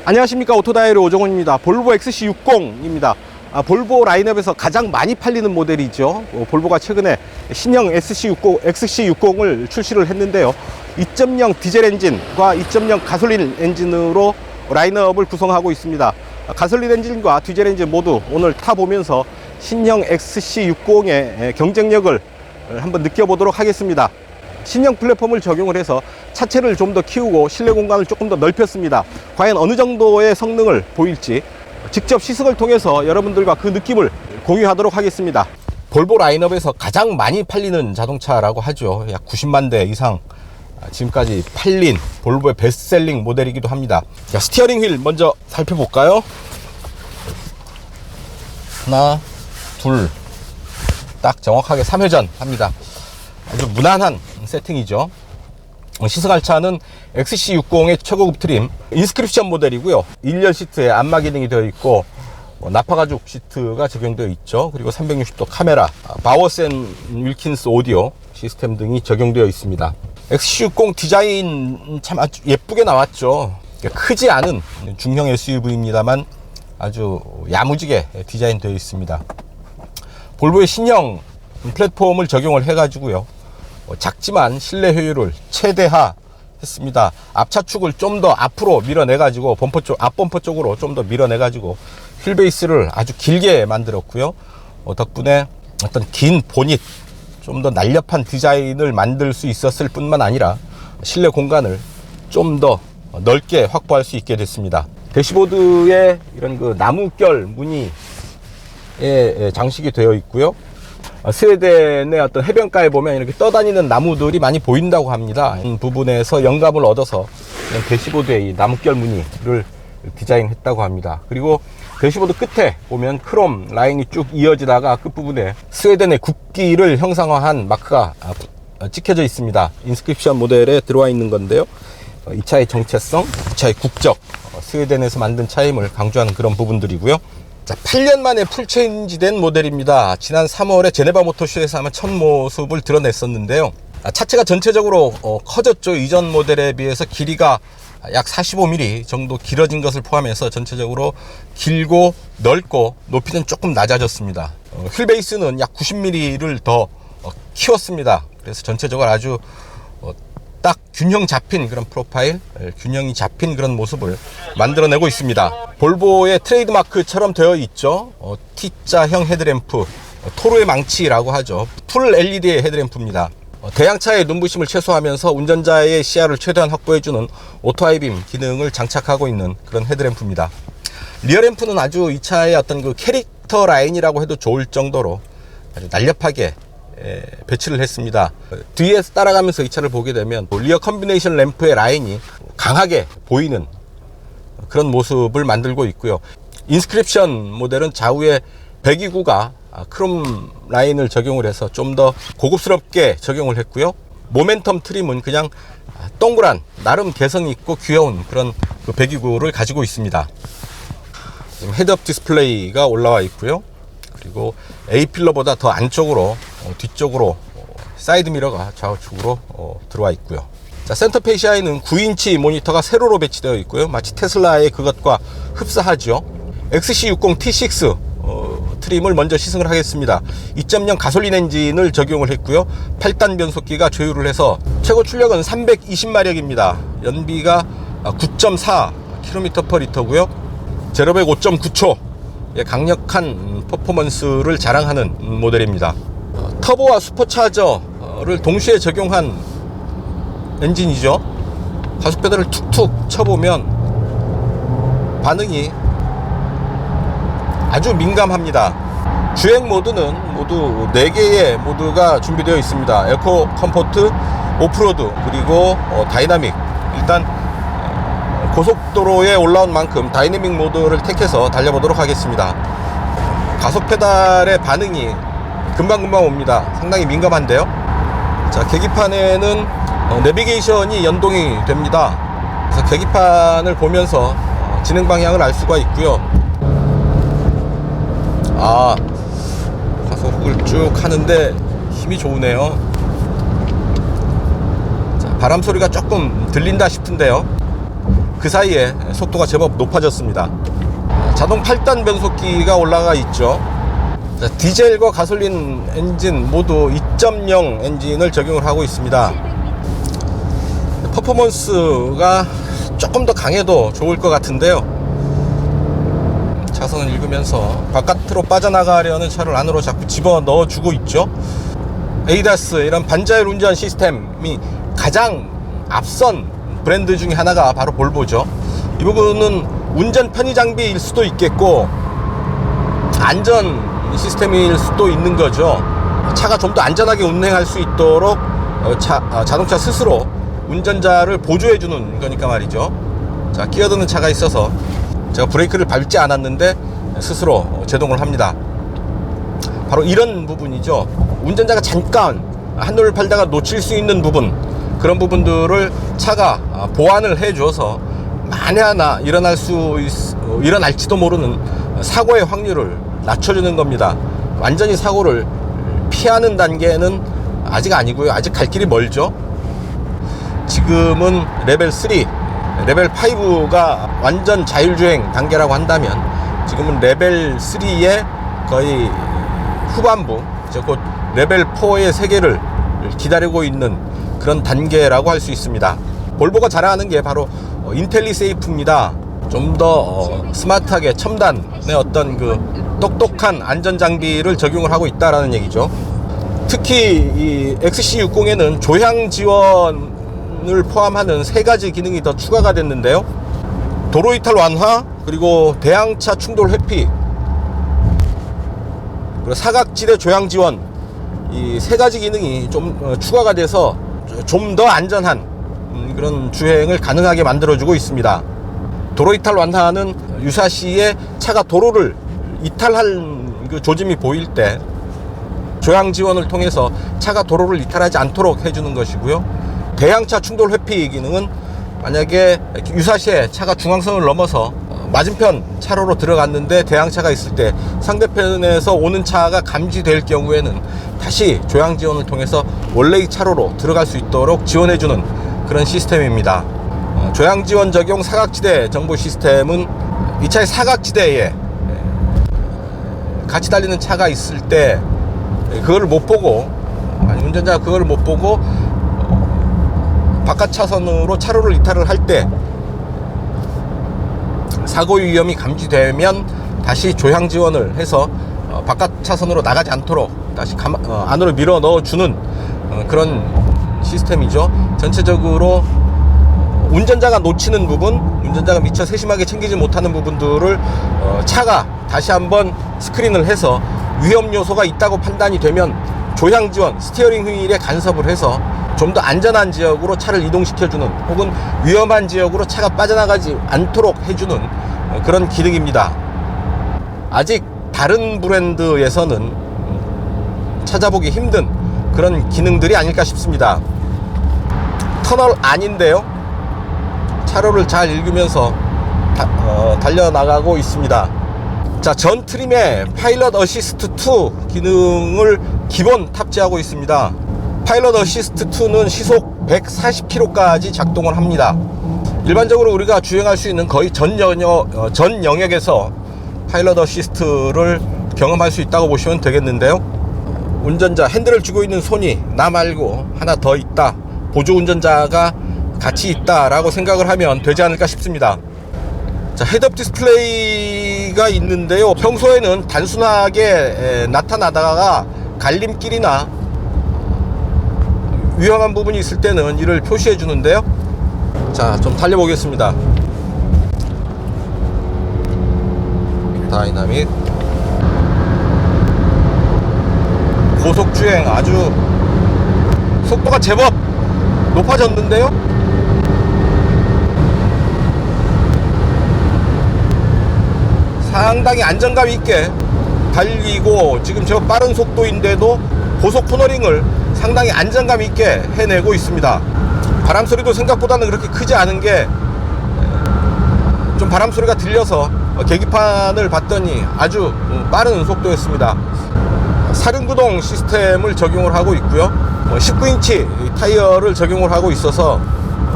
안녕하십니까. 오토다이얼 오정훈입니다. 볼보 XC60입니다. 볼보 라인업에서 가장 많이 팔리는 모델이죠. 볼보가 최근에 신형 XC60을 출시를 했는데요. 2.0 디젤 엔진과 2.0 가솔린 엔진으로 라인업을 구성하고 있습니다. 가솔린 엔진과 디젤 엔진 모두 오늘 타보면서 신형 XC60의 경쟁력을 한번 느껴보도록 하겠습니다. 신형 플랫폼을 적용을 해서 차체를 좀 더 키우고 실내 공간을 조금 더 넓혔습니다. 과연 어느 정도의 성능을 보일지 직접 시승을 통해서 여러분들과 그 느낌을 공유하도록 하겠습니다. 볼보 라인업에서 가장 많이 팔리는 자동차라고 하죠. 약 90만 대 이상 지금까지 팔린 볼보의 베스트셀링 모델이기도 합니다. 자, 스티어링 휠 먼저 살펴볼까요? 하나, 둘, 딱 정확하게 3회전 합니다. 아주 무난한 세팅이죠. 시승할 차는 XC60의 최고급 트림 인스크립션 모델이고요. 1열 시트에 안마 기능이 되어 있고 나파 가죽 시트가 적용되어 있죠. 그리고 360도 카메라, 바워센 윌킨스 오디오 시스템 등이 적용되어 있습니다. XC60 디자인 참 아주 예쁘게 나왔죠. 크지 않은 중형 SUV입니다만 아주 야무지게 디자인되어 있습니다. 볼보의 신형 플랫폼을 적용을 해가지고요, 작지만 실내 효율을 최대화 했습니다. 앞차축을 좀 더 앞으로 밀어내가지고 앞범퍼 쪽으로 좀 더 밀어내가지고 휠베이스를 아주 길게 만들었고요. 덕분에 어떤 긴 보닛, 좀 더 날렵한 디자인을 만들 수 있었을 뿐만 아니라 실내 공간을 좀 더 넓게 확보할 수 있게 됐습니다. 대시보드에 이런 그 나무결 무늬의 장식이 되어 있고요. 스웨덴의 어떤 해변가에 보면 이렇게 떠다니는 나무들이 많이 보인다고 합니다. 이 부분에서 영감을 얻어서 대시보드에 이 나무결 무늬를 디자인했다고 합니다. 그리고 대시보드 끝에 보면 크롬 라인이 쭉 이어지다가 끝부분에 스웨덴의 국기를 형상화한 마크가 찍혀져 있습니다. 인스크립션 모델에 들어와 있는 건데요. 이 차의 정체성, 이 차의 국적, 스웨덴에서 만든 차임을 강조하는 그런 부분들이고요. 자, 8년 만에 풀체인지 된 모델입니다. 지난 3월에 제네바 모터쇼에서 아마 첫 모습을 드러냈었는데요. 차체가 전체적으로 커졌죠. 이전 모델에 비해서 길이가 약 45mm 정도 길어진 것을 포함해서 전체적으로 길고 넓고 높이는 조금 낮아졌습니다. 휠베이스는 약 90mm를 더 키웠습니다. 그래서 전체적으로 아주 딱 균형 잡힌 그런 프로파일, 균형이 잡힌 그런 모습을 만들어내고 있습니다. 볼보의 트레이드마크처럼 되어 있죠. T자형 헤드램프, 토르의 망치라고 하죠. 풀 LED의 헤드램프입니다. 대형차의 눈부심을 최소화하면서 운전자의 시야를 최대한 확보해주는 오토하이빔 기능을 장착하고 있는 그런 헤드램프입니다. 리어램프는 아주 이 차의 어떤 그 캐릭터 라인이라고 해도 좋을 정도로 아주 날렵하게 배치를 했습니다. 뒤에서 따라가면서 이 차를 보게 되면 리어 컨비네이션 램프의 라인이 강하게 보이는 그런 모습을 만들고 있고요. 인스크립션 모델은 좌우에 배기구가 크롬 라인을 적용을 해서 좀 더 고급스럽게 적용을 했고요. 모멘텀 트림은 그냥 동그란 나름 개성 있고 귀여운 그런 그 배기구를 가지고 있습니다. 지금 헤드업 디스플레이가 올라와 있고요. 그리고 A필러보다 더 안쪽으로 뒤쪽으로 사이드 미러가 좌우측으로 들어와 있고요. 자, 센터 페시아에는 9인치 모니터가 세로로 배치되어 있고요. 마치 테슬라의 그것과 흡사하죠. XC60 T6 트림을 먼저 시승을 하겠습니다. 2.0 가솔린 엔진을 적용을 했고요. 8단 변속기가 조율을 해서 최고 출력은 320마력입니다. 연비가 9.4km/L고요. 제로백 5.9초 강력한 퍼포먼스를 자랑하는 모델입니다. 터보와 슈퍼차저를 동시에 적용한 엔진이죠. 가속 페달을 툭툭 쳐보면 반응이 아주 민감합니다. 주행 모드는 모두 4개의 모드가 준비되어 있습니다. 에코, 컴포트, 오프로드, 그리고 다이나믹. 일단 고속도로에 올라온 만큼 다이내믹 모드를 택해서 달려보도록 하겠습니다. 가속 페달의 반응이 금방금방 옵니다. 상당히 민감한데요. 자, 계기판에는 내비게이션이 연동이 됩니다. 그래서 계기판을 보면서 진행 방향을 알 수가 있고요. 가속을 쭉 하는데 힘이 좋으네요. 자, 바람 소리가 조금 들린다 싶은데요. 그 사이에 속도가 제법 높아졌습니다. 자동 8단 변속기가 올라가 있죠. 자, 디젤과 가솔린 엔진 모두 2.0 엔진을 적용을 하고 있습니다. 퍼포먼스가 조금 더 강해도 좋을 것 같은데요. 차선을 읽으면서 바깥으로 빠져나가려는 차를 안으로 자꾸 집어 넣어주고 있죠. 에이다스, 이런 반자율 운전 시스템이 가장 앞선 브랜드 중에 하나가 바로 볼보죠. 이 부분은 운전 편의 장비일 수도 있겠고 안전 시스템일 수도 있는 거죠. 차가 좀 더 안전하게 운행할 수 있도록 자동차 스스로 운전자를 보조해주는 거니까 말이죠. 자, 끼어드는 차가 있어서 제가 브레이크를 밟지 않았는데 스스로 제동을 합니다. 바로 이런 부분이죠. 운전자가 잠깐 한눈을 팔다가 놓칠 수 있는 부분, 그런 부분들을 차가 보완을 해줘서 만에 하나 일어날지도 모르는 사고의 확률을 낮춰주는 겁니다. 완전히 사고를 피하는 단계는 아직 아니고요. 아직 갈 길이 멀죠. 지금은 레벨 3, 레벨 5가 완전 자율주행 단계라고 한다면 지금은 레벨 3의 거의 후반부, 이제 곧 레벨 4의 세계를 기다리고 있는 그런 단계라고 할 수 있습니다. 볼보가 자랑하는 게 바로 인텔리세이프입니다. 좀 더 스마트하게 첨단의 어떤 그 똑똑한 안전장비를 적용을 하고 있다라는 얘기죠. 특히 이 XC60에는 조향 지원을 포함하는 3가지 기능이 더 추가가 됐는데요. 도로 이탈 완화, 그리고 대항차 충돌 회피, 그리고 사각지대 조향 지원, 이 3가지 기능이 좀 추가가 돼서 좀 더 안전한 그런 주행을 가능하게 만들어주고 있습니다. 도로 이탈 완화는 유사시에 차가 도로를 이탈할 그 조짐이 보일 때 조향 지원을 통해서 차가 도로를 이탈하지 않도록 해주는 것이고요. 대항차 충돌 회피 기능은 만약에 유사시에 차가 중앙선을 넘어서 맞은편 차로로 들어갔는데 대항차가 있을 때 상대편에서 오는 차가 감지될 경우에는 다시 조향 지원을 통해서 원래의 차로로 들어갈 수 있도록 지원해주는 그런 시스템입니다. 조향 지원 적용 사각지대 정보 시스템은 이 차의 사각지대에 같이 달리는 차가 있을 때 그걸 못 보고, 아니 운전자가 그걸 못 보고 바깥 차선으로 차로를 이탈을 할 때 사고 위험이 감지되면 다시 조향 지원을 해서 바깥 차선으로 나가지 않도록 다시 안으로 밀어 넣어주는 그런 시스템이죠. 전체적으로 운전자가 놓치는 부분, 운전자가 미처 세심하게 챙기지 못하는 부분들을 차가 다시 한번 스크린을 해서 위험 요소가 있다고 판단이 되면 조향 지원, 스티어링 휠에 간섭을 해서 좀 더 안전한 지역으로 차를 이동시켜주는, 혹은 위험한 지역으로 차가 빠져나가지 않도록 해주는 그런 기능입니다. 아직 다른 브랜드에서는 찾아보기 힘든 그런 기능들이 아닐까 싶습니다. 터널 안인데요, 차로를 잘 읽으면서 달려나가고 있습니다. 자, 전 트림에 파일럿 어시스트 2 기능을 기본 탑재하고 있습니다. 파일럿 어시스트 2는 시속 140km까지 작동을 합니다. 일반적으로 우리가 주행할 수 있는 거의 전 영역에서 파일럿 어시스트를 경험할 수 있다고 보시면 되겠는데요. 운전자 핸들을 쥐고 있는 손이 나 말고 하나 더 있다, 보조 운전자가 같이 있다라고 생각을 하면 되지 않을까 싶습니다. 자, 헤드업 디스플레이가 있는데요. 평소에는 단순하게 나타나다가 갈림길이나 위험한 부분이 있을 때는 이를 표시해 주는데요. 자, 좀 달려보겠습니다. 다이나믹 고속주행, 아주 속도가 제법 높아졌는데요. 상당히 안정감 있게 달리고, 지금 저 빠른 속도인데도 고속 코너링을 상당히 안정감 있게 해내고 있습니다. 바람 소리도 생각보다는 그렇게 크지 않은 게, 좀 바람 소리가 들려서 계기판을 봤더니 아주 빠른 속도였습니다. 사륜구동 시스템을 적용을 하고 있고요. 19인치 타이어를 적용을 하고 있어서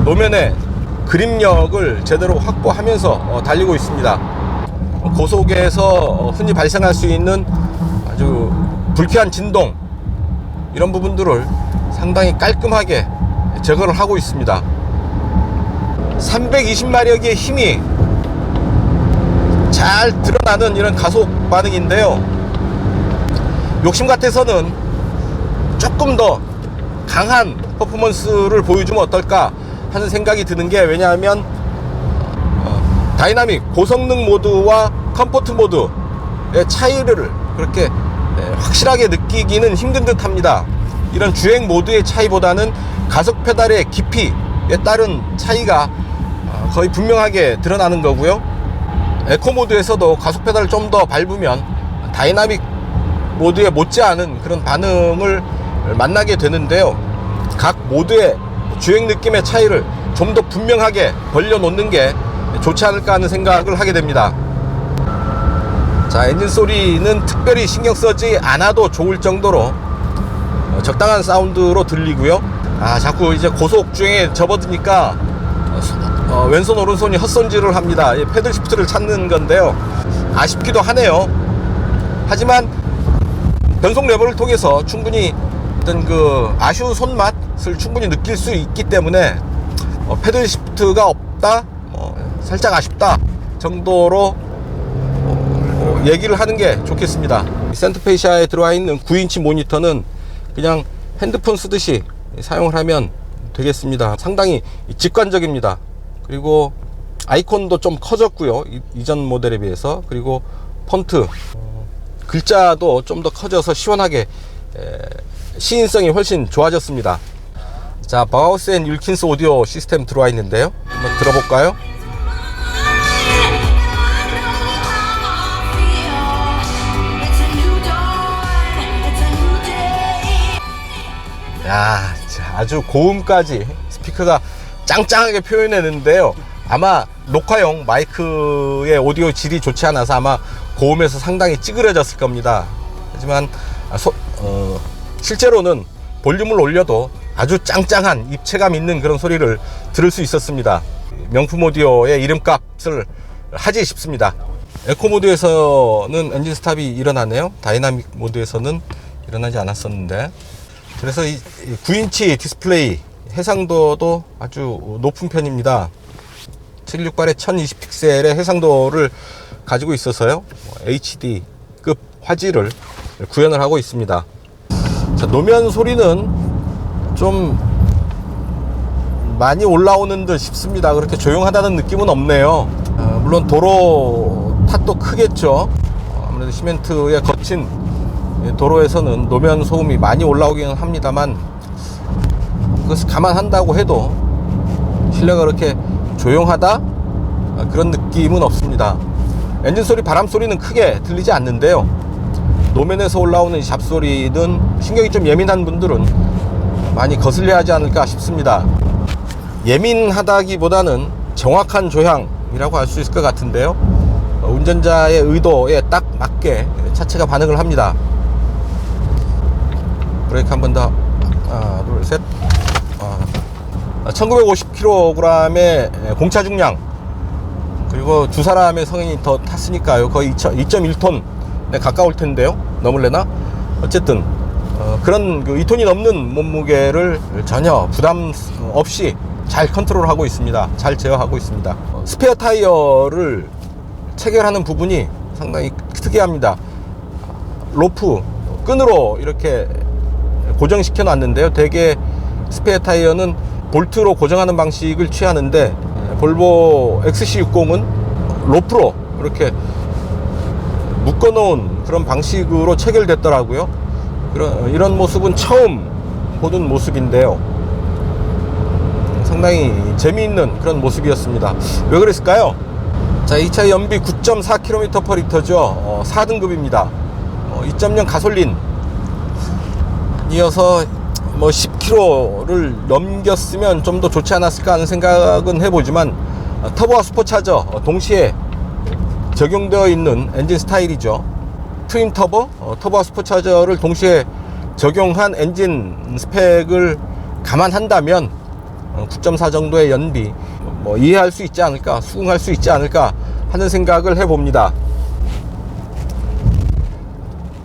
노면에 그립력을 제대로 확보하면서 달리고 있습니다. 고속에서 흔히 발생할 수 있는 아주 불쾌한 진동, 이런 부분들을 상당히 깔끔하게 제거를 하고 있습니다. 320마력의 힘이 잘 드러나는 이런 가속 반응인데요, 욕심 같아서는 조금 더 강한 퍼포먼스를 보여주면 어떨까 하는 생각이 드는 게, 왜냐하면 다이나믹 고성능 모드와 컴포트 모드의 차이를 그렇게 확실하게 느끼기는 힘든 듯 합니다. 이런 주행 모드의 차이보다는 가속 페달의 깊이에 따른 차이가 거의 분명하게 드러나는 거고요. 에코 모드에서도 가속 페달을 좀 더 밟으면 다이나믹 모드에 못지않은 그런 반응을 만나게 되는데요, 각 모드의 주행 느낌의 차이를 좀 더 분명하게 벌려놓는 게 좋지 않을까 하는 생각을 하게 됩니다. 자, 엔진 소리는 특별히 신경 쓰지 않아도 좋을 정도로 적당한 사운드로 들리고요. 자꾸 이제 고속 주행에 접어드니까 왼손 오른손이 헛손질을 합니다. 패들 시프트를 찾는 건데요, 아쉽기도 하네요. 하지만 변속 레버를 통해서 충분히 어떤 그 아쉬운 손맛을 충분히 느낄 수 있기 때문에 패들 시프트가 없다, 살짝 아쉽다 정도로 얘기를 하는 게 좋겠습니다. 센터페시아에 들어와 있는 9인치 모니터는 그냥 핸드폰 쓰듯이 사용을 하면 되겠습니다. 상당히 직관적입니다. 그리고 아이콘도 좀 커졌고요, 이전 모델에 비해서. 그리고 폰트, 글자도 좀 더 커져서 시원하게 시인성이 훨씬 좋아졌습니다. 자, 바우스 앤 윌킨스 오디오 시스템 들어와 있는데요, 한번 들어볼까요? 야, 아주 고음까지 스피커가 짱짱하게 표현했는데요, 아마 녹화용 마이크의 오디오 질이 좋지 않아서 아마 고음에서 상당히 찌그러졌을 겁니다. 하지만 실제로는 볼륨을 올려도 아주 짱짱한 입체감 있는 그런 소리를 들을 수 있었습니다. 명품 오디오의 이름값을 하지 싶습니다. 에코 모드에서는 엔진 스탑이 일어나네요. 다이나믹 모드에서는 일어나지 않았었는데, 그래서 이 9인치 디스플레이 해상도도 아주 높은 편입니다. 768에 1020픽셀의 해상도를 가지고 있어서요, HD급 화질을 구현을 하고 있습니다. 자, 노면 소리는 좀 많이 올라오는 듯 싶습니다. 그렇게 조용하다는 느낌은 없네요. 물론 도로 탓도 크겠죠. 아무래도 시멘트에 거친 도로에서는 노면 소음이 많이 올라오기는 합니다만, 그것을 감안한다고 해도 실내가 그렇게 조용하다 그런 느낌은 없습니다. 엔진 소리, 바람 소리는 크게 들리지 않는데요, 노면에서 올라오는 잡소리는 신경이 좀 예민한 분들은 많이 거슬려야 하지 않을까 싶습니다. 예민하다기보다는 정확한 조향이라고 할 수 있을 것 같은데요, 운전자의 의도에 딱 맞게 차체가 반응을 합니다. 브레이크 한 번 더. 하나, 둘, 셋. 1950kg의 공차 중량, 그리고 두 사람의 성인이 더 탔으니까요, 거의 2.1톤에 가까울 텐데요, 넘을래나? 어쨌든 그런 2톤이 넘는 몸무게를 전혀 부담 없이 잘 컨트롤하고 있습니다. 잘 제어하고 있습니다. 스페어 타이어를 체결하는 부분이 상당히 특이합니다. 로프, 끈으로 이렇게 고정시켜 놨는데요, 대개 스페어 타이어는 볼트로 고정하는 방식을 취하는데, 볼보 XC60은 로프로 이렇게 묶어 놓은 그런 방식으로 체결됐더라고요. 이런 모습은 처음 보는 모습인데요, 상당히 재미있는 그런 모습이었습니다. 왜 그랬을까요? 자, 이 차의 연비 9.4km/L죠. 4등급입니다. 2.0 가솔린 이어서 10km를 넘겼으면 좀 더 좋지 않았을까 하는 생각은 해보지만, 터보와 슈퍼차저 동시에 적용되어 있는 엔진 스타일이죠. 트윈 터보, 터보와 슈퍼차저를 동시에 적용한 엔진 스펙을 감안한다면 9.4 정도의 연비, 뭐 이해할 수 있지 않을까, 수긍할 수 있지 않을까 하는 생각을 해봅니다.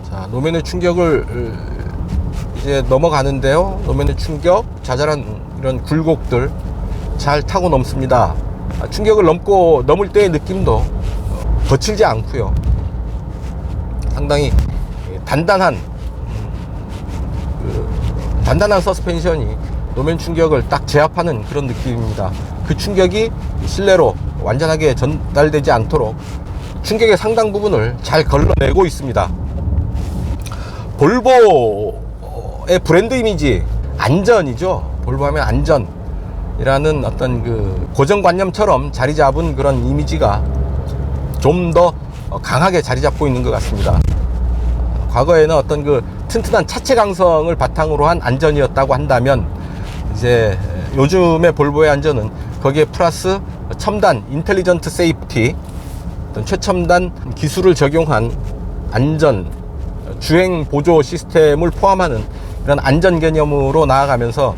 자, 노면의 충격을 이제 넘어가는데요. 노면의 충격, 자잘한 이런 굴곡들 잘 타고 넘습니다. 충격을 넘을 때의 느낌도 거칠지 않고요. 상당히 단단한 서스펜션이 노면 충격을 딱 제압하는 그런 느낌입니다. 그 충격이 실내로 완전하게 전달되지 않도록 충격의 상당 부분을 잘 걸러내고 있습니다. 볼보의 브랜드 이미지, 안전이죠. 볼보 하면 안전이라는 어떤 그 고정관념처럼 자리 잡은 그런 이미지가 좀 더 강하게 자리 잡고 있는 것 같습니다. 과거에는 어떤 그 튼튼한 차체 강성을 바탕으로 한 안전이었다고 한다면, 이제 요즘의 볼보의 안전은 거기에 플러스 첨단 인텔리전트 세이프티, 어떤 최첨단 기술을 적용한 안전 주행 보조 시스템을 포함하는 이런 안전 개념으로 나아가면서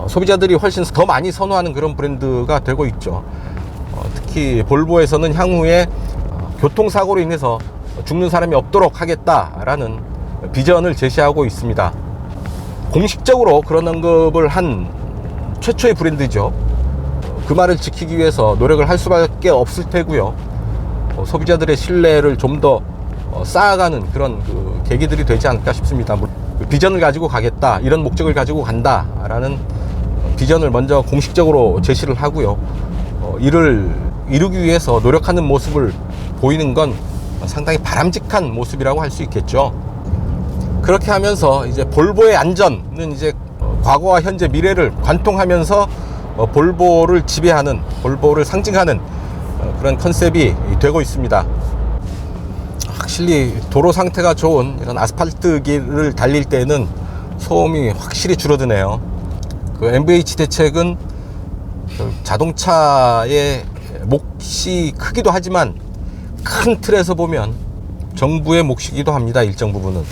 소비자들이 훨씬 더 많이 선호하는 그런 브랜드가 되고 있죠. 특히 볼보에서는 향후에 교통사고로 인해서 죽는 사람이 없도록 하겠다라는 비전을 제시하고 있습니다. 공식적으로 그런 언급을 한 최초의 브랜드죠. 그 말을 지키기 위해서 노력을 할 수밖에 없을 테고요. 소비자들의 신뢰를 좀 더 쌓아가는 그런 그 계기들이 되지 않을까 싶습니다. 비전을 가지고 가겠다, 이런 목적을 가지고 간다라는 비전을 먼저 공식적으로 제시를 하고요. 이를 이루기 위해서 노력하는 모습을 보이는 건 상당히 바람직한 모습이라고 할 수 있겠죠. 그렇게 하면서 이제 볼보의 안전은 이제 과거와 현재 미래를 관통하면서 볼보를 지배하는, 볼보를 상징하는 그런 컨셉이 되고 있습니다. 확실히 도로 상태가 좋은 이런 아스팔트 길을 달릴 때는 소음이 확실히 줄어드네요. 그 MVH 대책은 자동차의 몫이 크기도 하지만 큰 틀에서 보면 정부의 몫이기도 합니다. 일정 부분은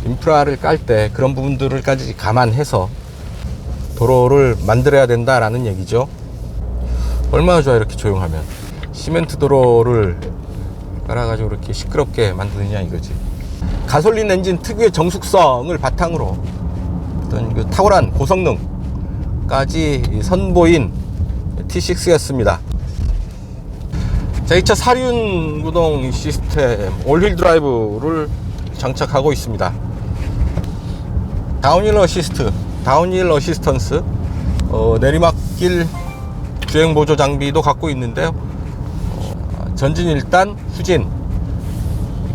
인프라를 깔 때 그런 부분들을까지 감안해서 도로를 만들어야 된다라는 얘기죠. 얼마나 좋아, 이렇게 조용하면. 시멘트 도로를 깔아가지고 이렇게 시끄럽게 만드느냐 이거지. 가솔린 엔진 특유의 정숙성을 바탕으로 어떤 그 탁월한 고성능까지 선보인 T6였습니다. 자, 2차 사륜 구동 시스템 올휠 드라이브를 장착하고 있습니다. 다운힐 어시스턴스, 내리막길 주행 보조 장비도 갖고 있는데요. 전진 1단, 후진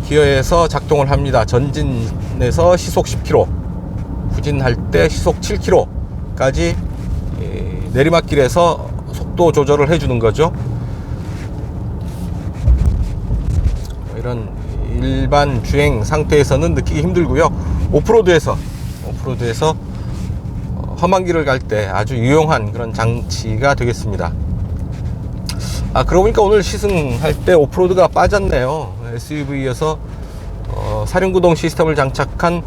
기어에서 작동을 합니다. 전진에서 시속 10km, 후진할 때 시속 7km까지 내리막길에서 속도 조절을 해주는 거죠. 이런 일반 주행 상태에서는 느끼기 힘들고요. 오프로드에서 험한 길을 갈 때 아주 유용한 그런 장치가 되겠습니다. 그러고 보니까 오늘 시승할 때 오프로드가 빠졌네요. SUV여서 사륜구동 시스템을 장착한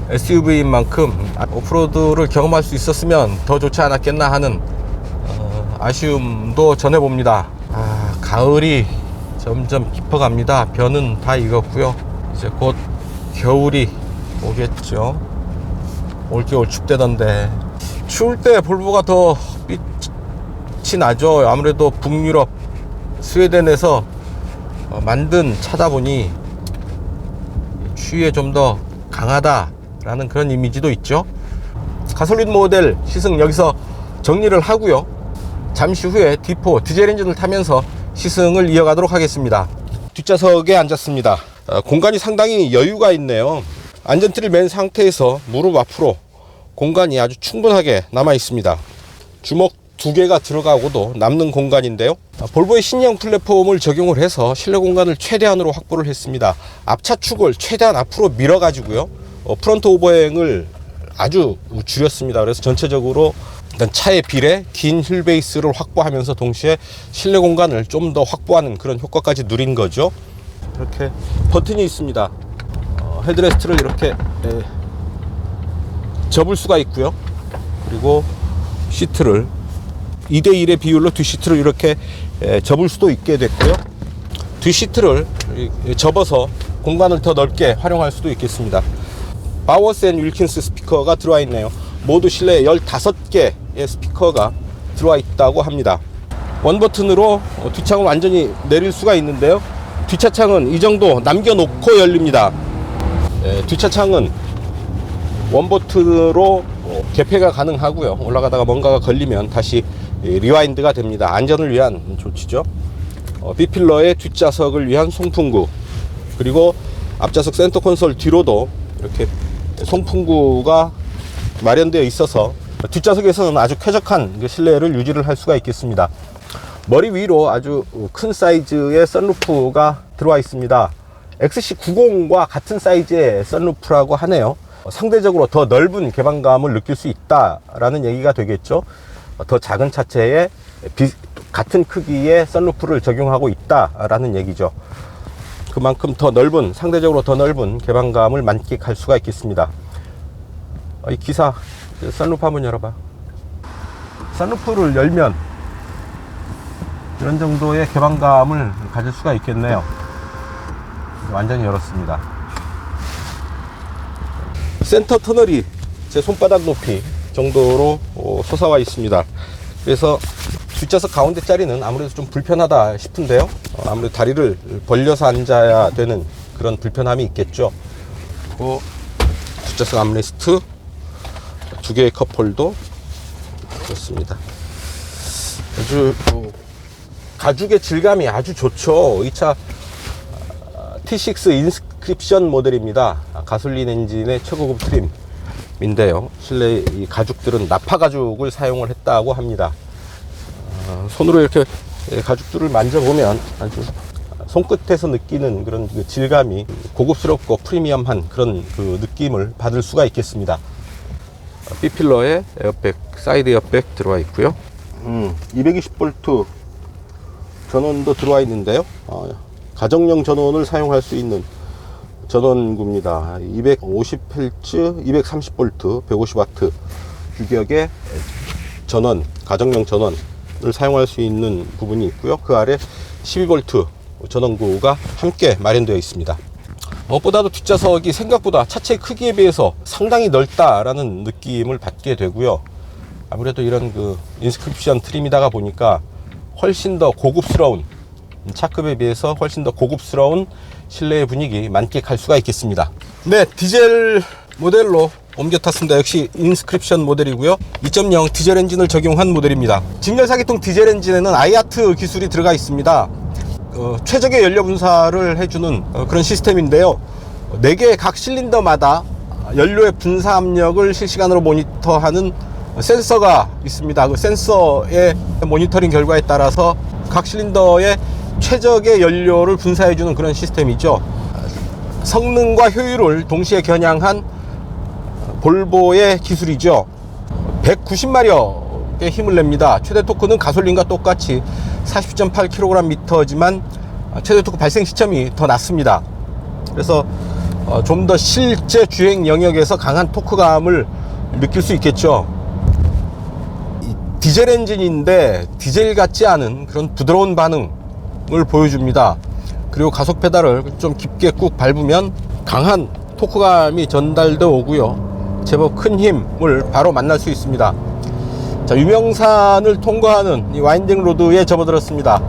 SUV인 만큼 오프로드를 경험할 수 있었으면 더 좋지 않았겠나 하는 아쉬움도 전해봅니다. 가을이 점점 깊어갑니다. 벼는 다 익었고요. 이제 곧 겨울이 오겠죠. 올겨울 춥대던데, 추울 때 볼보가 더 빛이 나죠. 아무래도 북유럽 스웨덴에서 만든 차다 보니 추위에 좀 더 강하다라는 그런 이미지도 있죠. 가솔린 모델 시승 여기서 정리를 하고요. 잠시 후에 D4 디젤 엔진을 타면서 시승을 이어가도록 하겠습니다. 뒷좌석에 앉았습니다. 공간이 상당히 여유가 있네요. 안전띠를 맨 상태에서 무릎 앞으로 공간이 아주 충분하게 남아 있습니다. 주먹 2개가 들어가고도 남는 공간인데요. 볼보의 신형 플랫폼을 적용을 해서 실내 공간을 최대한으로 확보를 했습니다. 앞차축을 최대한 앞으로 밀어 가지고요, 프론트 오버행을 아주 줄였습니다. 그래서 전체적으로 일단 차의 비례 긴 휠베이스를 확보하면서 동시에 실내 공간을 좀 더 확보하는 그런 효과까지 누린 거죠. 이렇게 버튼이 있습니다. 헤드레스트를 이렇게 접을 수가 있고요. 그리고 시트를 2대1의 비율로 뒷시트를 이렇게 접을 수도 있게 됐고요. 뒷시트를 접어서 공간을 더 넓게 활용할 수도 있겠습니다. 바워스 앤 윌킨스 스피커가 들어와 있네요. 모두 실내에 15개의 스피커가 들어와 있다고 합니다. 원 버튼으로 뒷창을 완전히 내릴 수가 있는데요. 뒷차창은 이 정도 남겨놓고 열립니다. 뒷차창은 원 버튼으로 개폐가 가능하고요. 올라가다가 뭔가가 걸리면 다시 리와인드가 됩니다. 안전을 위한 조치죠. B필러의 뒷좌석을 위한 송풍구, 그리고 앞좌석 센터 콘솔 뒤로도 이렇게 송풍구가 마련되어 있어서 뒷좌석에서는 아주 쾌적한 실내를 유지를 할 수가 있겠습니다. 머리 위로 아주 큰 사이즈의 썬루프가 들어와 있습니다. XC90과 같은 사이즈의 썬루프라고 하네요. 상대적으로 더 넓은 개방감을 느낄 수 있다라는 얘기가 되겠죠. 더 작은 차체에 같은 크기의 썬루프를 적용하고 있다라는 얘기죠. 그만큼 더 넓은, 상대적으로 더 넓은 개방감을 만끽할 수가 있겠습니다. 이 기사, 썬루프 한번 열어봐. 썬루프를 열면 이런 정도의 개방감을 가질 수가 있겠네요. 완전히 열었습니다. 센터 터널이 제 손바닥 높이 정도로 솟아와 있습니다. 그래서 뒷좌석 가운데 자리는 아무래도 좀 불편하다 싶은데요. 아무래도 다리를 벌려서 앉아야 되는 그런 불편함이 있겠죠. 뒷좌석 암레스트 2개의 컵홀더 그렇습니다. 아주 가죽의 질감이 아주 좋죠. 이 차 T6 인스크립션 모델입니다. 가솔린 엔진의 최고급 트림인데요. 실내 이 가죽들은 나파 가죽을 사용을 했다고 합니다. 손으로 이렇게 가죽들을 만져보면 아주 손끝에서 느끼는 그런 그 질감이 고급스럽고 프리미엄한 그런 그 느낌을 받을 수가 있겠습니다. B필러에 에어백, 사이드 에어백 들어와 있고요. 220V 전원도 들어와 있는데요. 가정용 전원을 사용할 수 있는 전원구입니다. 250Hz, 230V, 150W 규격의 전원, 가정용 전원을 사용할 수 있는 부분이 있고요. 그 아래 12V 전원구가 함께 마련되어 있습니다. 무엇보다도 뒷좌석이 생각보다 차체 크기에 비해서 상당히 넓다라는 느낌을 받게 되고요. 아무래도 이런 그 인스크립션 트림이다가 보니까 훨씬 더 고급스러운, 차급에 비해서 훨씬 더 고급스러운 실내의 분위기 만끽할 수가 있겠습니다. 네, 디젤 모델로 옮겨 탔습니다. 역시 인스크립션 모델이고요. 2.0 디젤 엔진을 적용한 모델입니다. 직렬 4기통 디젤 엔진에는 아이아트 기술이 들어가 있습니다. 최적의 연료 분사를 해주는 그런 시스템인데요. 4개의 각 실린더마다 연료의 분사 압력을 실시간으로 모니터하는 센서가 있습니다. 그 센서의 모니터링 결과에 따라서 각 실린더의 최적의 연료를 분사해주는 그런 시스템이죠. 성능과 효율을 동시에 겨냥한 볼보의 기술이죠. 190마력의 힘을 냅니다. 최대 토크는 가솔린과 똑같이 40.8kgm지만 최대 토크 발생 시점이 더 낮습니다. 그래서 좀 더 실제 주행 영역에서 강한 토크감을 느낄 수 있겠죠. 디젤 엔진인데 디젤 같지 않은 그런 부드러운 반응을 보여줍니다. 그리고 가속 페달을 좀 깊게 꾹 밟으면 강한 토크감이 전달되어 오고요. 제법 큰 힘을 바로 만날 수 있습니다. 자, 유명산을 통과하는 이 와인딩 로드에 접어들었습니다.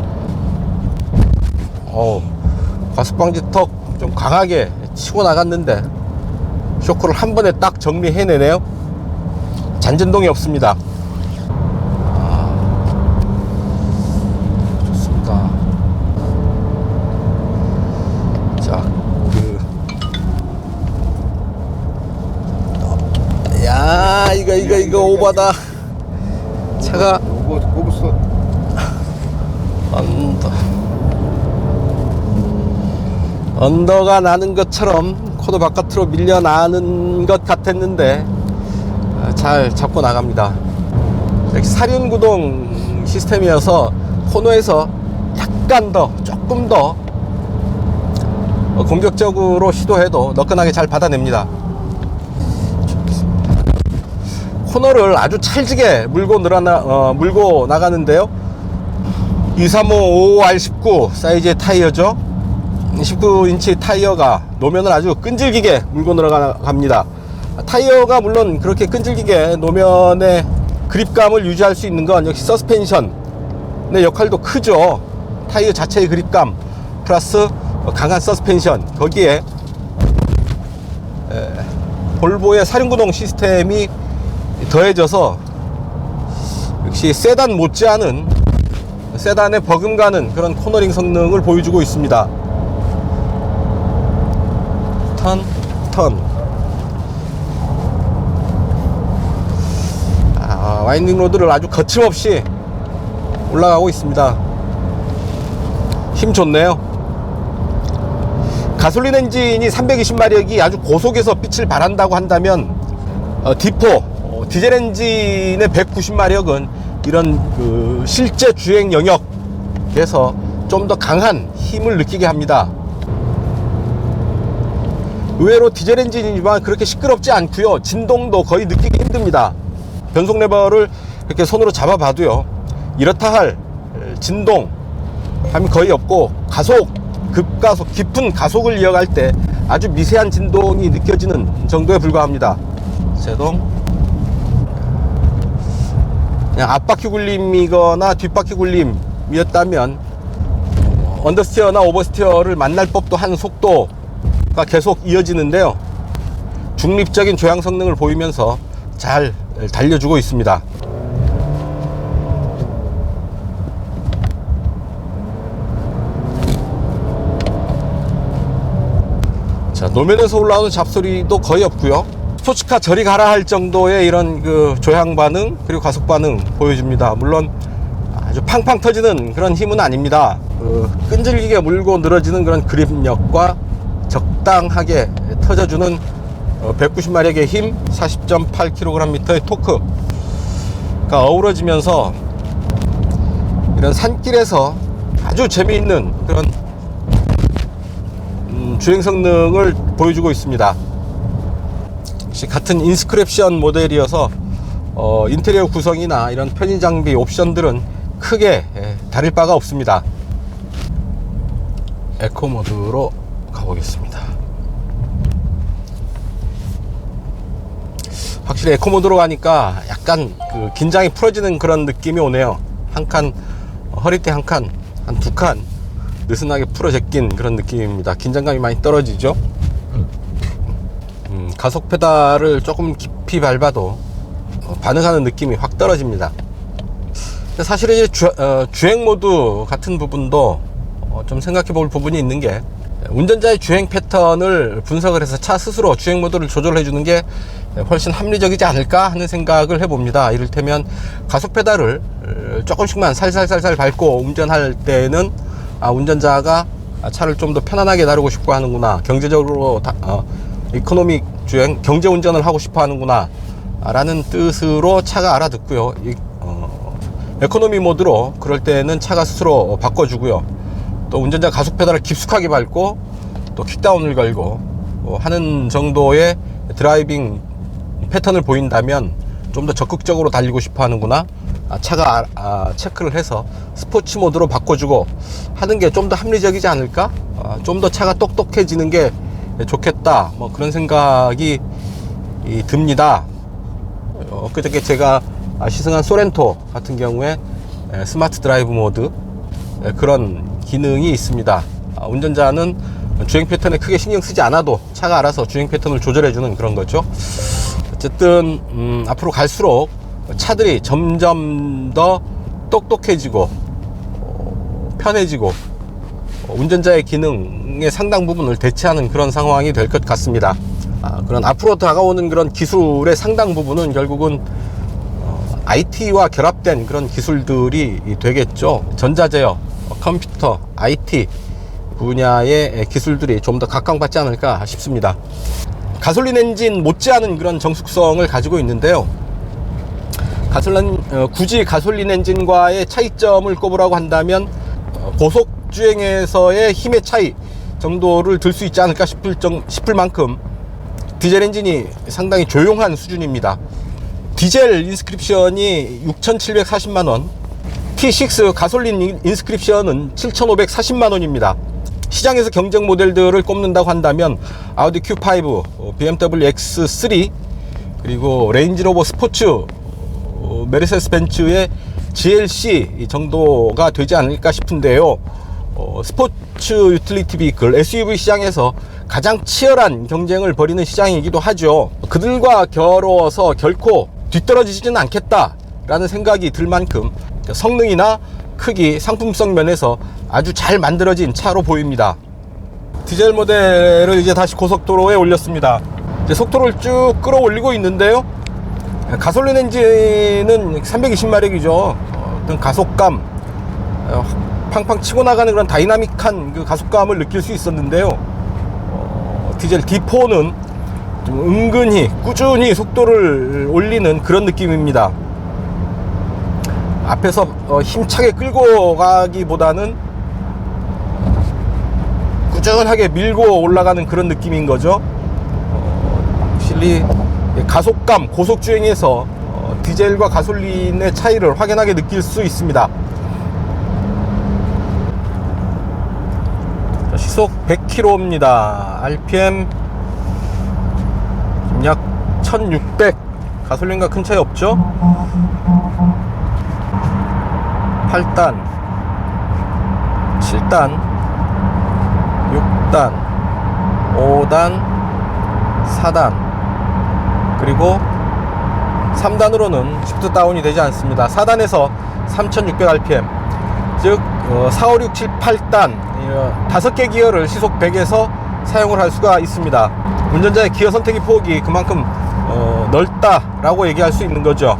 과속방지 턱 좀 강하게 치고 나갔는데 쇼크를 한 번에 딱 정리해내네요. 잔진동이 없습니다. 좋습니다. 자, 야, 이거 오바다. 차가 언더가 나는 것처럼 코드 바깥으로 밀려나는 것 같았는데 잘 잡고 나갑니다. 사륜구동 시스템이어서 코너에서 약간 더, 조금 더 공격적으로 시도해도 너끈하게 잘 받아냅니다. 코너를 아주 찰지게 물고 나가는데요. 235 5R19 사이즈의 타이어죠. 19인치 타이어가 노면을 아주 끈질기게 물고 들어갑니다. 타이어가 물론 그렇게 끈질기게 노면의 그립감을 유지할 수 있는 건 역시 서스펜션의 역할도 크죠. 타이어 자체의 그립감 플러스 강한 서스펜션, 거기에 볼보의 사륜구동 시스템이 더해져서 역시 세단 못지않은, 세단에 버금가는 그런 코너링 성능을 보여주고 있습니다. 턴. 와인딩 로드를 아주 거침없이 올라가고 있습니다. 힘 좋네요. 가솔린 엔진이 320마력이 아주 고속에서 빛을 발한다고 한다면 D4 디젤 엔진의 190마력은 이런 그 실제 주행 영역에서 좀 더 강한 힘을 느끼게 합니다. 의외로 디젤 엔진이지만 그렇게 시끄럽지 않고요. 진동도 거의 느끼기 힘듭니다. 변속 레버를 이렇게 손으로 잡아봐도요, 이렇다 할 진동 함이 거의 없고, 가속, 급가속, 깊은 가속을 이어갈 때 아주 미세한 진동이 느껴지는 정도에 불과합니다. 제동. 그냥 앞바퀴 굴림이거나 뒷바퀴 굴림이었다면 언더스티어나 오버스티어를 만날 법도 한 속도가 계속 이어지는데요, 중립적인 조향 성능을 보이면서 잘 달려주고 있습니다. 자, 노면에서 올라오는 잡소리도 거의 없고요. 스포츠카 저리 가라 할 정도의 이런 그 조향 반응 그리고 가속 반응 보여줍니다. 물론 아주 팡팡 터지는 그런 힘은 아닙니다. 끈질기게 물고 늘어지는 그런 그립력과 적당하게 터져주는 190마력의 힘, 40.8kgm의 토크가 어우러지면서 이런 산길에서 아주 재미있는 그런 주행 성능을 보여주고 있습니다. 역시 같은 인스크립션 모델이어서 인테리어 구성이나 이런 편의 장비 옵션들은 크게 다를 바가 없습니다. 에코 모드로 가보겠습니다. 확실히 에코 모드로 가니까 약간 그 긴장이 풀어지는 그런 느낌이 오네요. 한 칸, 허리띠 한 칸, 한 두 칸 느슨하게 풀어 제낀 그런 느낌입니다. 긴장감이 많이 떨어지죠. 가속 페달을 조금 깊이 밟아도 반응하는 느낌이 확 떨어집니다. 사실은 이제 주행 모드 같은 부분도 좀 생각해 볼 부분이 있는 게, 운전자의 주행 패턴을 분석을 해서 차 스스로 주행 모드를 조절해 주는 게 훨씬 합리적이지 않을까 하는 생각을 해봅니다. 이를테면 가속 페달을 조금씩만 살살살살 밟고 운전할 때는 운전자가 차를 좀 더 편안하게 다루고 싶어 하는구나, 경제적으로 이코노믹 주행, 경제 운전을 하고 싶어 하는구나 라는 뜻으로 차가 알아듣고요. 에코노미 모드로 그럴 때는 차가 스스로 바꿔주고요. 또 운전자 가속 페달을 깊숙하게 밟고 또 킥다운을 걸고 하는 정도의 드라이빙 패턴을 보인다면 좀 더 적극적으로 달리고 싶어 하는구나, 차가 체크를 해서 스포츠 모드로 바꿔주고 하는 게 좀 더 합리적이지 않을까, 좀 더 차가 똑똑해지는 게 좋겠다, 뭐 그런 생각이 듭니다. 그저께 제가 시승한 소렌토 같은 경우에 스마트 드라이브 모드 그런 기능이 있습니다. 운전자는 주행 패턴에 크게 신경 쓰지 않아도 차가 알아서 주행 패턴을 조절해 주는 그런 거죠. 어쨌든 앞으로 갈수록 차들이 점점 더 똑똑해지고 편해지고 운전자의 기능의 상당 부분을 대체하는 그런 상황이 될 것 같습니다. 그런 앞으로 다가오는 그런 기술의 상당 부분은 결국은 IT와 결합된 그런 기술들이 되겠죠. 전자제어, 컴퓨터, IT 분야의 기술들이 좀 더 각광받지 않을까 싶습니다. 가솔린 엔진 못지않은 그런 정숙성을 가지고 있는데요. 굳이 가솔린 엔진과의 차이점을 꼽으라고 한다면 고속 주행에서의 힘의 차이 정도를 들 수 있지 않을까 싶을 만큼 디젤 엔진이 상당히 조용한 수준입니다. 디젤 인스크립션이 6,740만원, T6 가솔린 인스크립션은 7,540만원입니다. 시장에서 경쟁 모델들을 꼽는다고 한다면 아우디 Q5, BMW X3, 그리고 레인지로버 스포츠, 메르세데스 벤츠의 GLC 정도가 되지 않을까 싶은데요. 스포츠 유틸리티 비클 SUV 시장에서 가장 치열한 경쟁을 벌이는 시장이기도 하죠. 그들과 겨루어서 결코 뒤떨어지지는 않겠다라는 생각이 들 만큼 성능이나 크기, 상품성 면에서 아주 잘 만들어진 차로 보입니다. 디젤 모델을 이제 다시 고속도로에 올렸습니다. 이제 속도를 쭉 끌어올리고 있는데요. 가솔린 엔진은 320마력이죠. 어떤 가속감, 팡팡 치고 나가는 그런 다이나믹한 그 가속감을 느낄 수 있었는데요. 디젤 D4는 좀 은근히 꾸준히 속도를 올리는 그런 느낌입니다. 앞에서 힘차게 끌고 가기보다는 꾸준하게 밀고 올라가는 그런 느낌인 거죠. 확실히 가속감, 고속주행에서 디젤과 가솔린의 차이를 확연하게 느낄 수 있습니다. 시속 100km입니다. RPM 약 1600. 가솔린과 큰 차이 없죠? 8단, 7단, 6단, 5단, 4단, 그리고 3단으로는 시프트 다운이 되지 않습니다. 4단에서 3600rpm, 즉 4, 5, 6, 7, 8단 5개 기어를 시속 100에서 사용을 할 수가 있습니다. 운전자의 기어 선택의 폭이 그만큼 넓다라고 얘기할 수 있는 거죠.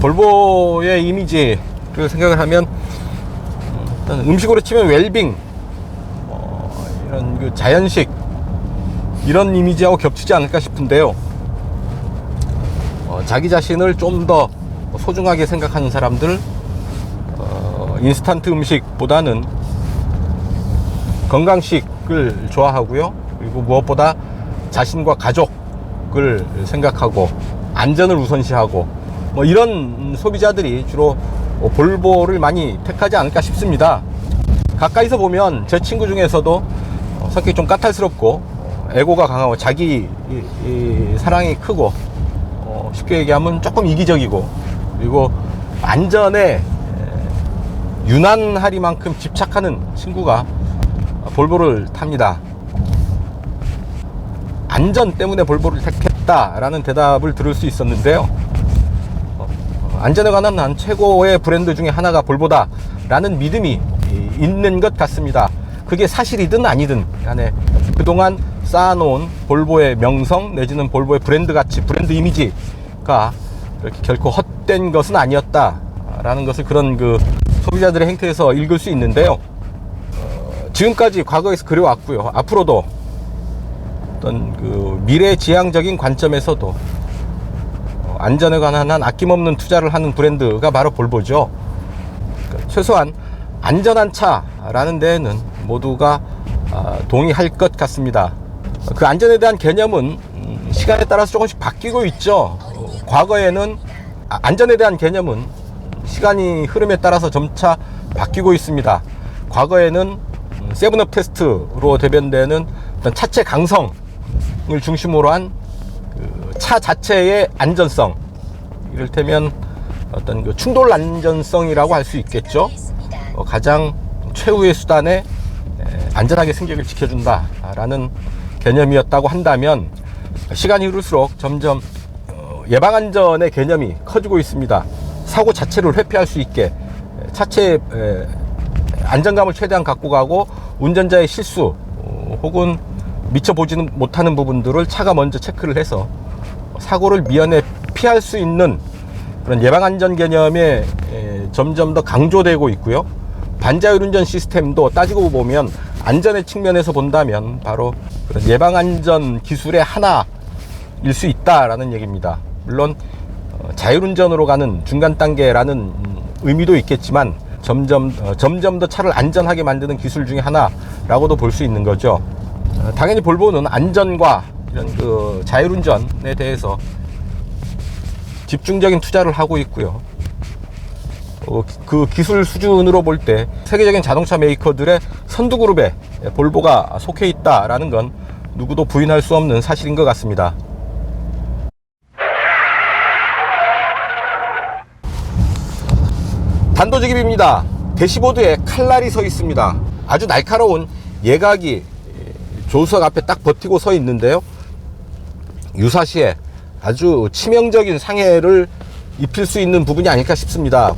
볼보의 이미지를 생각을 하면 음식으로 치면 웰빙, 이런 그 자연식, 이런 이미지하고 겹치지 않을까 싶은데요. 자기 자신을 좀 더 소중하게 생각하는 사람들, 인스턴트 음식보다는 건강식을 좋아하고요. 그리고 무엇보다 자신과 가족을 생각하고 안전을 우선시하고 이런 소비자들이 주로 볼보를 많이 택하지 않을까 싶습니다. 가까이서 보면 제 친구 중에서도 성격이 좀 까탈스럽고 애고가 강하고 자기 사랑이 크고, 쉽게 얘기하면 조금 이기적이고, 그리고 안전에 유난하리만큼 집착하는 친구가 볼보를 탑니다. 안전 때문에 볼보를 택했다라는 대답을 들을 수 있었는데요. 안전에 관한 한 최고의 브랜드 중에 하나가 볼보다 라는 믿음이 있는 것 같습니다. 그게 사실이든 아니든 간에 그동안 쌓아놓은 볼보의 명성 내지는 볼보의 브랜드 가치, 브랜드 이미지가 이렇게 결코 헛된 것은 아니었다라는 것을 그런 그 소비자들의 행태에서 읽을 수 있는데요. 지금까지 과거에서 그래왔고요. 앞으로도 어떤 그 미래지향적인 관점에서도 안전에 관한 한 아낌없는 투자를 하는 브랜드가 바로 볼보죠. 그러니까 최소한 안전한 차라는 데에는 모두가 동의할 것 같습니다. 그 안전에 대한 개념은 시간에 따라서 조금씩 바뀌고 있죠. 과거에는 안전에 대한 개념은 시간이 흐름에 따라서 점차 바뀌고 있습니다. 과거에는 세븐업 테스트로 대변되는 어떤 차체 강성을 중심으로 한 차 자체의 안전성, 이를테면 어떤 그 충돌 안전성이라고 할 수 있겠죠. 가장 최후의 수단에 안전하게 승객을 지켜준다라는 개념이었다고 한다면, 시간이 흐를수록 점점 예방안전의 개념이 커지고 있습니다. 사고 자체를 회피할 수 있게 차체의 안정감을 최대한 갖고 가고, 운전자의 실수 혹은 미처 보지는 못하는 부분들을 차가 먼저 체크를 해서 사고를 미연에 피할 수 있는 그런 예방안전 개념에 점점 더 강조되고 있고요. 반자율 운전 시스템도 따지고 보면 안전의 측면에서 본다면 바로 그런 예방안전 기술의 하나일 수 있다라는 얘기입니다. 물론 자율운전으로 가는 중간 단계라는 의미도 있겠지만 점점 더 차를 안전하게 만드는 기술 중에 하나라고도 볼 수 있는 거죠. 당연히 볼보는 안전과 이런 그 자율운전에 대해서 집중적인 투자를 하고 있고요. 그 기술 수준으로 볼 때 세계적인 자동차 메이커들의 선두 그룹에 볼보가 속해 있다라는 건 누구도 부인할 수 없는 사실인 것 같습니다. 단도직입입니다. 대시보드에 칼날이 서 있습니다. 아주 날카로운 예각이 조수석 앞에 딱 버티고 서 있는데요. 유사시에 아주 치명적인 상해를 입힐 수 있는 부분이 아닐까 싶습니다.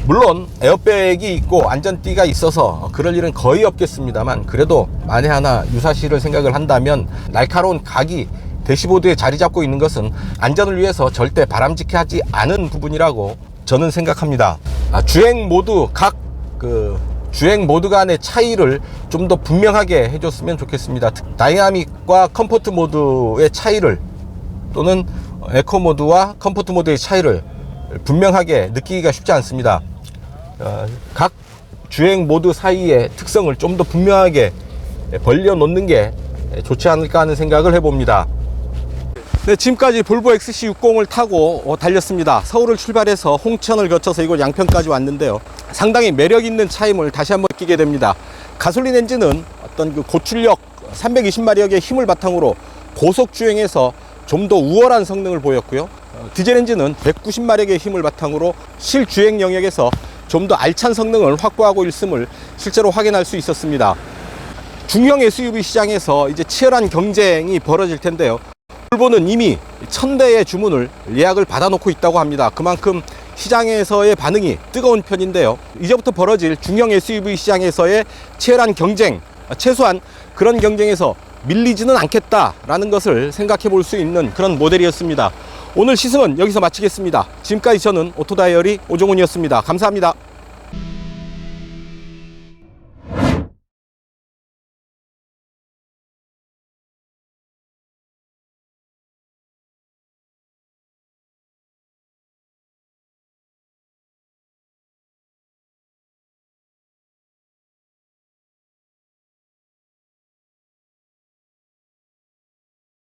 물론 에어백이 있고 안전띠가 있어서 그럴 일은 거의 없겠습니다만, 그래도 만에 하나 유사시를 생각을 한다면 날카로운 각이 대시보드에 자리 잡고 있는 것은 안전을 위해서 절대 바람직하지 않은 부분이라고 저는 생각합니다. 주행 모드 주행 모드 간의 차이를 좀 더 분명하게 해줬으면 좋겠습니다. 다이나믹과 컴포트 모드의 차이를, 또는 에코 모드와 컴포트 모드의 차이를 분명하게 느끼기가 쉽지 않습니다. 각 주행 모드 사이의 특성을 좀 더 분명하게 벌려놓는 게 좋지 않을까 하는 생각을 해봅니다. 네, 지금까지 볼보 XC60을 타고 달렸습니다. 서울을 출발해서 홍천을 거쳐서 이곳 양평까지 왔는데요. 상당히 매력있는 차임을 다시 한번 느끼게 됩니다. 가솔린 엔진은 어떤 그 고출력 320마력의 힘을 바탕으로 고속 주행에서 좀 더 우월한 성능을 보였고요. 디젤 엔진은 190마력의 힘을 바탕으로 실주행 영역에서 좀 더 알찬 성능을 확보하고 있음을 실제로 확인할 수 있었습니다. 중형 SUV 시장에서 이제 치열한 경쟁이 벌어질 텐데요. 볼보는 이미 1000대의 주문을 예약을 받아놓고 있다고 합니다. 그만큼 시장에서의 반응이 뜨거운 편인데요. 이제부터 벌어질 중형 SUV 시장에서의 치열한 경쟁, 최소한 그런 경쟁에서 밀리지는 않겠다라는 것을 생각해 볼 수 있는 그런 모델이었습니다. 오늘 시승은 여기서 마치겠습니다. 지금까지 저는 오토다이어리 오종훈이었습니다. 감사합니다.